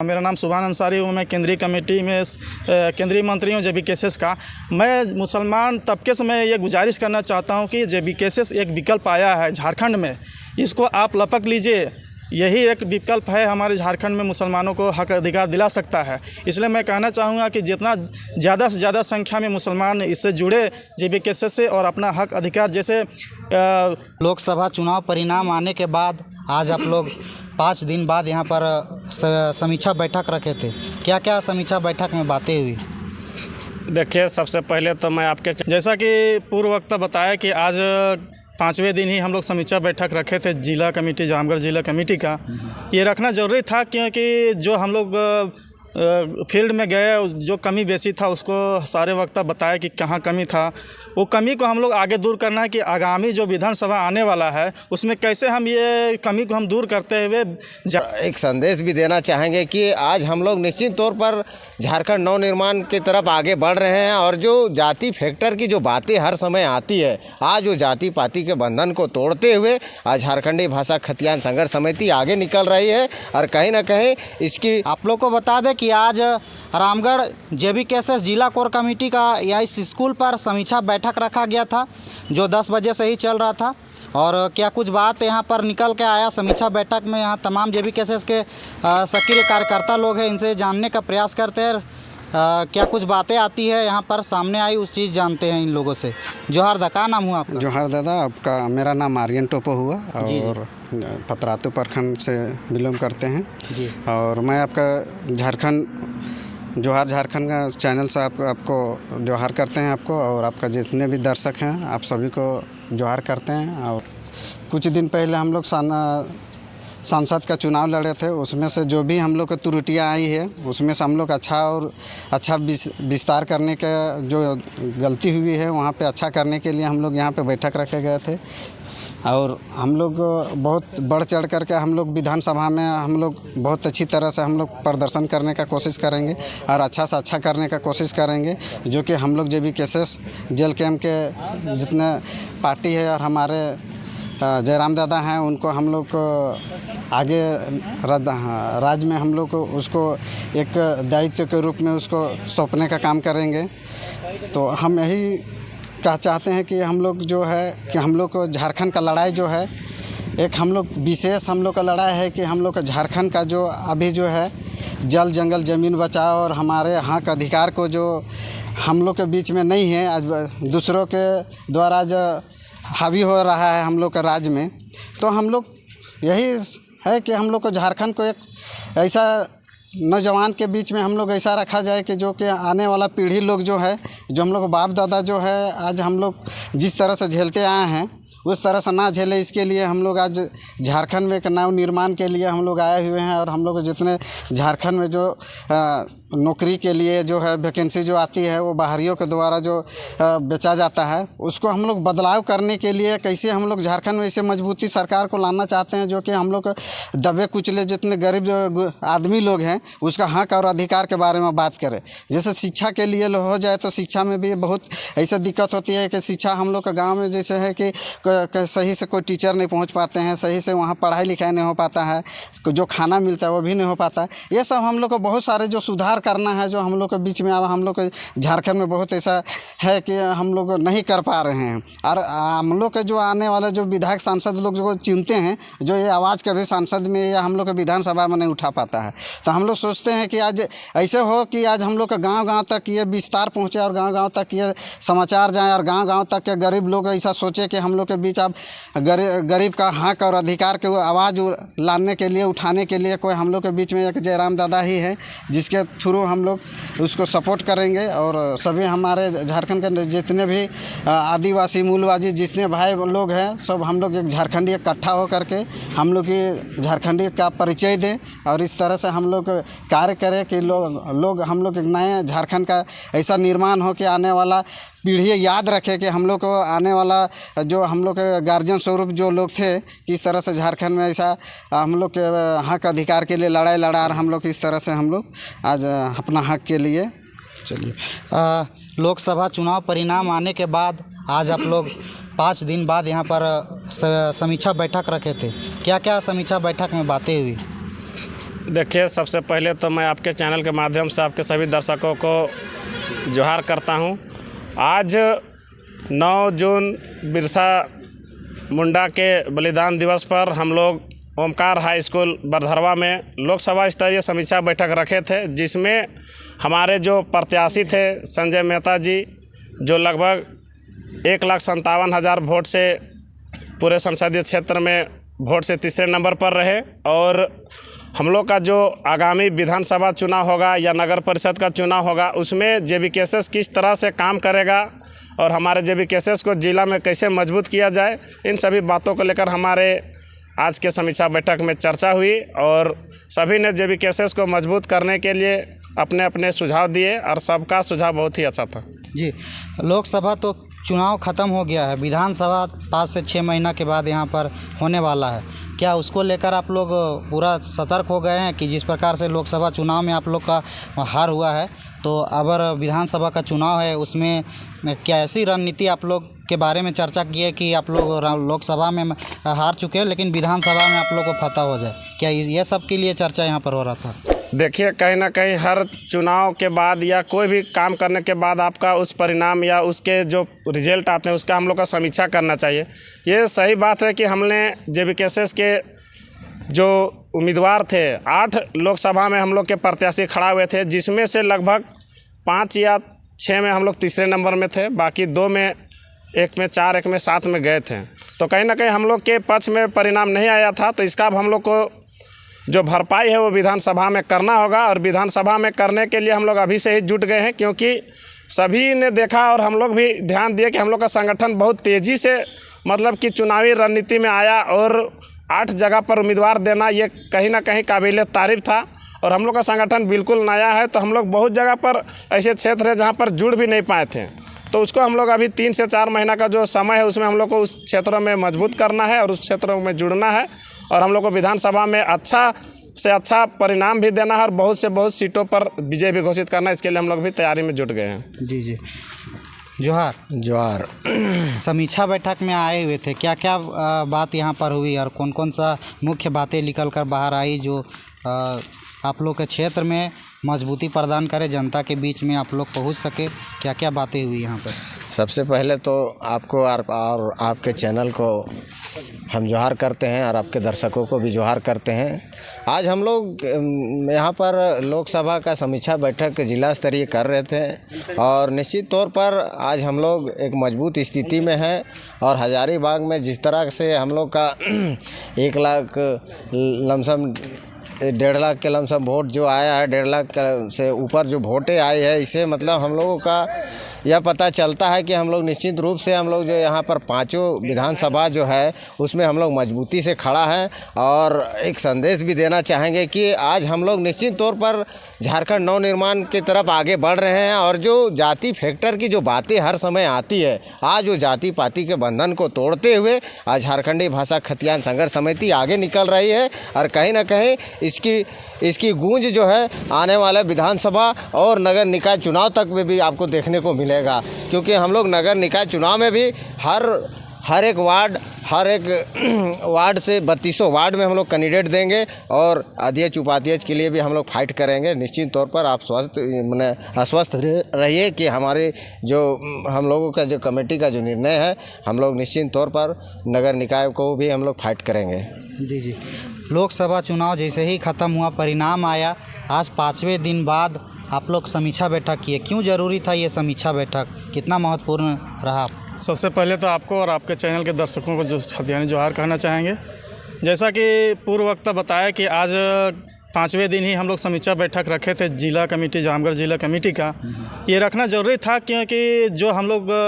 मेरा नाम सुभान अंसारी हूँ। मैं केंद्रीय कमेटी में केंद्रीय मंत्री हूँ जेबी केसेस का। मैं मुसलमान तबके से मैं ये गुजारिश करना चाहता हूँ कि जेबी केसेस एक विकल्प आया है झारखंड में, इसको आप लपक लीजिए। यही एक विकल्प है हमारे झारखंड में, मुसलमानों को हक अधिकार दिला सकता है। इसलिए मैं कहना चाहूँगा कि जितना ज़्यादा से ज़्यादा संख्या में मुसलमान इससे जुड़े जेबी केसेस से और अपना हक अधिकार, जैसे लोकसभा चुनाव परिणाम आने के बाद आज आप लोग 5 दिन बाद यहाँ पर समीक्षा बैठक रखे थे, क्या क्या समीक्षा बैठक में बातें हुई? देखिए, सबसे पहले तो मैं आपके जैसा कि पूर्व वक्ता बताया कि आज 5वें दिन ही हम लोग समीक्षा बैठक रखे थे जिला कमेटी, रामगढ़ जिला कमेटी का। ये रखना ज़रूरी था क्योंकि जो हम लोग फील्ड में गए, जो कमी बेसी था उसको सारे वक्ता बताया कि कहाँ कमी था। वो कमी को हम लोग आगे दूर करना है कि आगामी जो विधानसभा आने वाला है उसमें कैसे हम ये कमी को हम दूर करते हुए एक संदेश भी देना चाहेंगे कि आज हम लोग निश्चित तौर पर झारखंड नवनिर्माण की तरफ आगे बढ़ रहे हैं। और जो जाति फैक्टर की जो बातें हर समय आती है, आज वो जाति पाति के बंधन को तोड़ते हुए आज झारखंडी भाषा खतियान संघर्ष समिति आगे निकल रही है। और कहीं ना कहीं इसकी आप लोग को बता दें कि आज रामगढ़ जेबी केसेस जिला कोर कमेटी का या इस स्कूल पर समीक्षा बैठक रखा गया था, जो 10 बजे से ही चल रहा था। और क्या कुछ बात यहाँ पर निकल के आया समीक्षा बैठक में? यहाँ तमाम जेबी केसेस के सक्रिय कार्यकर्ता लोग हैं, इनसे जानने का प्रयास करते हैं। क्या कुछ बातें आती है यहाँ पर सामने आई, उस चीज़ जानते हैं इन लोगों से। जोहार दा, का नाम हुआ आपका? जोहार दादा, आपका? मेरा नाम आर्यन टोपो हुआ और पतरातू प्रखंड से बिलोंग करते हैं जी। और मैं आपका झारखंड जोहार झारखंड का चैनल से आपको जोहार करते हैं आपको, और आपका जितने भी दर्शक हैं आप सभी को जोहार करते हैं। और कुछ दिन पहले हम लोग सांसद का चुनाव लड़े थे, उसमें से जो भी हम लोग को त्रुटियाँ आई है उसमें से हम लोग अच्छा विस्तार करने का जो गलती हुई है वहाँ पे अच्छा करने के लिए हम लोग यहाँ पे बैठक रखे गए थे। और हम लोग बहुत बढ़ चढ़ करके हम लोग विधानसभा में हम लोग बहुत अच्छी तरह से हम लोग प्रदर्शन करने का कोशिश करेंगे और अच्छा से अच्छा करने का कोशिश करेंगे। जो कि हम लोग जेबी केसेस जेल कैंप के जितने पार्टी है और हमारे जयराम दादा हैं उनको हम लोग को आगे राज्य में हम लोग को उसको एक दायित्व के रूप में उसको सौंपने का काम करेंगे। तो हम यही कहा चाहते हैं कि हम लोग जो है कि हम लोग को झारखंड का लड़ाई जो है एक हम लोग विशेष हम लोग का लड़ाई है कि हम लोग का झारखंड का जो अभी जो है जल जंगल ज़मीन बचाओ और हमारे हक अधिकार को जो हम लोग के बीच में नहीं है, आज दूसरों के द्वारा जो हावी हो रहा है हम लोग के राज्य में। तो हम लोग यही है कि हम लोग को झारखंड को एक ऐसा नौजवान के बीच में हम लोग ऐसा रखा जाए कि जो कि आने वाला पीढ़ी लोग जो है, जो हम लोग बाप दादा जो है आज हम लोग जिस तरह से झेलते आए हैं उस तरह से ना झेले, इसके लिए हम लोग आज झारखंड में एक नव निर्माण के लिए हम लोग आए हुए हैं। और हम लोग जितने झारखंड में जो नौकरी के लिए जो है वैकेंसी जो आती है वो बाहरियों के द्वारा जो बेचा जाता है उसको हम लोग बदलाव करने के लिए कैसे हम लोग झारखंड में ऐसे मजबूती सरकार को लाना चाहते हैं जो कि हम लोग दबे कुचले जितने गरीब जो आदमी लोग हैं उसका हक और अधिकार के बारे में बात करें। जैसे शिक्षा के लिए हो जाए तो शिक्षा में भी बहुत ऐसा दिक्कत होती है कि शिक्षा हम लोग का गाँव में जैसे है कि सही से कोई टीचर नहीं पहुँच पाते हैं, सही से वहाँ पढ़ाई लिखाई नहीं हो पाता है, जो खाना मिलता है वो भी नहीं हो पाता है। ये सब हम लोग को बहुत सारे जो सुधार करना है जो हम लोग के बीच में हम लोग के झारखंड में बहुत ऐसा है कि हम लोग नहीं कर पा रहे हैं। और हम लोग के जो आने वाले जो विधायक सांसद लोग जो चुनते हैं, जो ये आवाज़ कभी सांसद में या हम लोग के विधानसभा में नहीं उठा पाता है, तो हम लोग सोचते हैं कि आज ऐसे हो कि आज हम लोग का गाँव तक ये विस्तार पहुँचे और गाँव तक ये समाचार जाए और गाँव तक के गरीब लोग ऐसा सोचे कि हम लोग के बीच अब गरीब का हक और अधिकार के आवाज़ लाने के लिए उठाने के लिए कोई हम लोग के बीच में एक जयराम दादा ही है जिसके थ्रू हम लोग उसको सपोर्ट करेंगे। और सभी हमारे झारखंड के जितने भी आदिवासी मूलवासी जितने भाई लोग हैं सब हम लोग एक झारखंडी इकट्ठा हो करके हम लोग की झारखंडी का परिचय दें और इस तरह से हम लोग कार्य करें कि लोग हम लोग एक नए झारखंड का ऐसा निर्माण हो कि आने वाला पीढ़ी याद रखे कि हम लोग को आने वाला जो हम लोग के गार्जियन स्वरूप जो लोग थे किस तरह से झारखंड में ऐसा हम लोग के हक अधिकार के लिए लड़ाई लड़ा और हम लोग इस तरह से हम लोग आज अपना हक के लिए चलिए। लोकसभा चुनाव परिणाम आने के बाद आज आप लोग 5 दिन बाद यहाँ पर समीक्षा बैठक रखे थे, क्या क्या समीक्षा बैठक में बातें हुई? देखिए, सबसे पहले तो मैं आपके चैनल के माध्यम से आपके सभी दर्शकों को जोहार करता हूं। आज 9 जून बिरसा मुंडा के बलिदान दिवस पर हम लोग ओमकार हाई स्कूल बरधरवा में लोकसभा स्तरीय समीक्षा बैठक रखे थे, जिसमें हमारे जो प्रत्याशी थे संजय मेहता जी, जो लगभग 1,57,000 वोट से पूरे संसदीय क्षेत्र में वोट से तीसरे नंबर पर रहे। और हम लोग का जो आगामी विधानसभा चुनाव होगा या नगर परिषद का चुनाव होगा, उसमें JBKSS किस तरह से काम करेगा और हमारे JBKSS को जिला में कैसे मजबूत किया जाए, इन सभी बातों को लेकर हमारे आज के समीक्षा बैठक में चर्चा हुई और सभी ने JBKSS को मजबूत करने के लिए अपने अपने सुझाव दिए और सबका सुझाव बहुत ही अच्छा था। जी, लोकसभा तो चुनाव ख़त्म हो गया है, विधानसभा 5 से 6 महीना के बाद यहाँ पर होने वाला है। क्या उसको लेकर आप लोग पूरा सतर्क हो गए हैं कि जिस प्रकार से लोकसभा चुनाव में आप लोग का हार हुआ है, तो अगर विधानसभा का चुनाव है उसमें क्या ऐसी रणनीति आप लोग के बारे में चर्चा की है कि आप लोग लोकसभा में हार चुके हैं लेकिन विधानसभा में आप लोग को फतह हो जाए? क्या ये सब के लिए चर्चा यहाँ पर हो रहा था? देखिए, कहीं ना कहीं हर चुनाव के बाद या कोई भी काम करने के बाद आपका उस परिणाम या उसके जो रिजल्ट आते हैं उसका हम लोग का समीक्षा करना चाहिए। ये सही बात है कि हमने JBKSS के जो उम्मीदवार थे 8 लोकसभा में हम लोग के प्रत्याशी खड़ा हुए थे, जिसमें से लगभग 5 या 6 में हम लोग तीसरे नंबर में थे, बाकी 2 में, 1 में 4, 1 में 7 में गए थे। तो कहीं ना कहीं हम लोग के पक्ष में परिणाम नहीं आया था, तो इसका अब हम लोग को जो भरपाई है वो विधानसभा में करना होगा। और विधानसभा में करने के लिए हम लोग अभी से ही जुट गए हैं, क्योंकि सभी ने देखा और हम लोग भी ध्यान दिए कि हम लोग का संगठन बहुत तेज़ी से मतलब कि चुनावी रणनीति में आया और 8 जगह पर उम्मीदवार देना ये कहीं ना कहीं काबिल तारीफ़ था। और हम लोग का संगठन बिल्कुल नया है, तो हम लोग बहुत जगह पर ऐसे क्षेत्र है जहाँ पर जुड़ भी नहीं पाए थे, तो उसको हम लोग अभी 3 से 4 महीना का जो समय है उसमें हम लोग को उस क्षेत्रों में मजबूत करना है और उस क्षेत्रों में जुड़ना है और हम लोग को विधानसभा में अच्छा से अच्छा परिणाम भी देना है और बहुत से बहुत सीटों पर विजय भी घोषित करना है। इसके लिए हम लोग भी तैयारी में जुट गए हैं। जी जी, जोहार। जोहार। समीक्षा बैठक में आए हुए थे, क्या क्या बात यहाँ पर हुई और कौन कौन सा मुख्य बातें निकल कर बाहर आई जो आप लोग के क्षेत्र में मजबूती प्रदान करे, जनता के बीच में आप लोग पहुँच सके? क्या क्या बातें हुई यहाँ पर? सबसे पहले तो आपको और आपके चैनल को हम जोहार करते हैं और आपके दर्शकों को भी जोहार करते हैं। आज हम लोग यहाँ पर लोकसभा का समीक्षा बैठक जिला स्तरीय कर रहे थे और निश्चित तौर पर आज हम लोग एक मजबूत स्थिति में हैं और हजारीबाग में जिस तरह से हम लोग का 1 लाख लमसम 1.5 लाख के लमसम वोट जो आया है, 1.5 लाख से ऊपर जो वोटें आई है, इससे मतलब हम लोगों का यह पता चलता है कि हम लोग निश्चित रूप से हम लोग जो यहाँ पर 5 विधानसभा जो है उसमें हम लोग मजबूती से खड़ा हैं। और एक संदेश भी देना चाहेंगे कि आज हम लोग निश्चित तौर पर झारखंड नवनिर्माण की तरफ आगे बढ़ रहे हैं और जो जाति फैक्टर की जो बातें हर समय आती है, आज वो जाति पाति के बंधन को तोड़ते हुए आज झारखंडी भाषा खतियान संघर्ष समिति आगे निकल रही है और कहीं ना कहीं इसकी गूंज जो है आने वाले विधानसभा और नगर निकाय चुनाव तक में भी आपको देखने को मिलेगा, क्योंकि हम लोग नगर निकाय चुनाव में भी हर एक वार्ड से 3200 वार्ड में हम लोग कैंडिडेट देंगे और अध्यक्ष उपाध्यक्ष के लिए भी हम लोग फाइट करेंगे। निश्चित तौर पर आप आश्वस्त रहिए कि हमारे जो हम लोगों का जो कमेटी का जो निर्णय है, हम लोग निश्चित तौर पर नगर निकाय को भी हम लोग फाइट करेंगे। जी जी, लोकसभा चुनाव जैसे ही ख़त्म हुआ, परिणाम आया, आज 5वें दिन बाद आप लोग समीक्षा बैठक किए, क्यों ज़रूरी था ये समीक्षा बैठक, कितना महत्वपूर्ण रहा? सबसे पहले तो आपको और आपके चैनल के दर्शकों को जो हथियानी जोहार कहना चाहेंगे। जैसा कि पूर्व वक्ता बताया कि आज 5वें दिन ही हम लोग समीक्षा बैठक रखे थे जिला कमेटी, जामगढ़ जिला कमेटी का। ये रखना ज़रूरी था क्योंकि जो हम लोग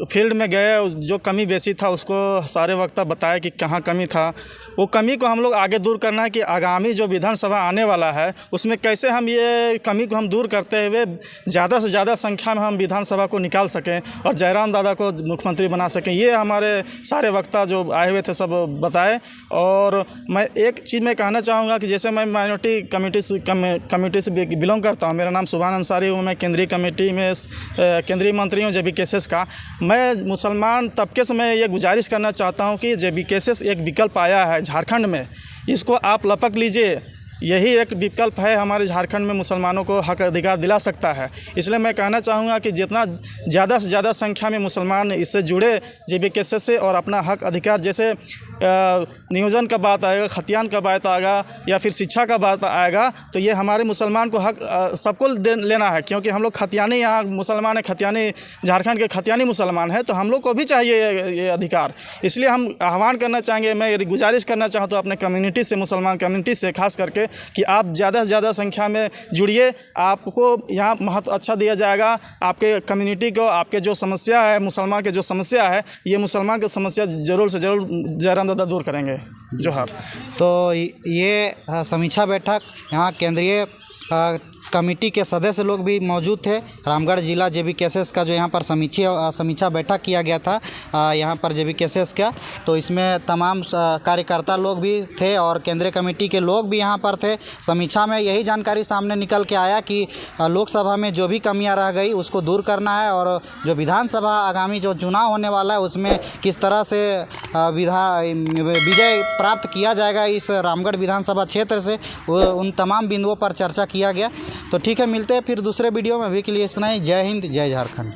फील्ड में गए, जो कमी बेसी था उसको सारे वक्ता बताया कि कहाँ कमी था। वो कमी को हम लोग आगे दूर करना है कि आगामी जो विधानसभा आने वाला है उसमें कैसे हम ये कमी को हम दूर करते हुए ज़्यादा से ज़्यादा संख्या में हम विधानसभा को निकाल सकें और जयराम दादा को मुख्यमंत्री बना सकें। ये हमारे सारे वक्ता जो आए हुए थे सब बताए। और मैं एक चीज़ मैं कहना चाहूँगा कि जैसे मैं माइनॉरिटी कमेटी से बिलोंग करता हूँ, मेरा नाम सुभान अंसारी हूँ, मैं केंद्रीय कमेटी में केंद्रीय मंत्री हूँ JBKSS का। मैं मुसलमान तबके से मैं ये गुजारिश करना चाहता हूँ कि JBKSS एक विकल्प आया है झारखंड में, इसको आप लपक लीजिए यही एक विकल्प है हमारे झारखंड में मुसलमानों को हक अधिकार दिला सकता है। इसलिए मैं कहना चाहूँगा कि जितना ज़्यादा से ज़्यादा संख्या में मुसलमान इससे जुड़े JBKSS से और अपना हक अधिकार, जैसे नियोजन का बात आएगा, खतियान का बात आएगा या फिर शिक्षा का बात आएगा, तो ये हमारे मुसलमान को हक सबको लेना है, क्योंकि हम लोग खतियानी यहाँ मुसलमान है, खतियानी झारखंड के खतियानी मुसलमान हैं, तो हम लोग को भी चाहिए ये अधिकार। इसलिए हम आह्वान करना चाहेंगे, मैं गुजारिश करना चाहता हूँ अपने कम्युनिटी से, मुसलमान कम्युनिटी से खास करके, कि आप ज़्यादा से ज़्यादा संख्या में जुड़िए। आपको यहाँ महत्व अच्छा दिया जाएगा, आपके कम्युनिटी को, आपके जो समस्या है, मुसलमान के जो समस्या है, ये मुसलमान की समस्या ज़रूर से ज़रूर जयराम दादा दूर करेंगे। जोहार। तो ये समीक्षा बैठक यहाँ केंद्रीय कमेटी के सदस्य लोग भी मौजूद थे। रामगढ़ जिला JBKSS का जो यहाँ पर समीक्षा बैठक किया गया था यहाँ पर JBKSS का, तो इसमें तमाम कार्यकर्ता लोग भी थे और केंद्रीय कमेटी के लोग भी यहाँ पर थे। समीक्षा में यही जानकारी सामने निकल के आया कि लोकसभा में जो भी कमियां रह गई उसको दूर करना है, और जो विधानसभा आगामी जो चुनाव होने वाला है उसमें किस तरह से विजय प्राप्त किया जाएगा इस रामगढ़ विधानसभा क्षेत्र से, उन तमाम बिंदुओं पर चर्चा किया गया। तो ठीक है, मिलते हैं फिर दूसरे वीडियो में। अभी के लिए इतना ही। जय हिंद, जय झारखंड।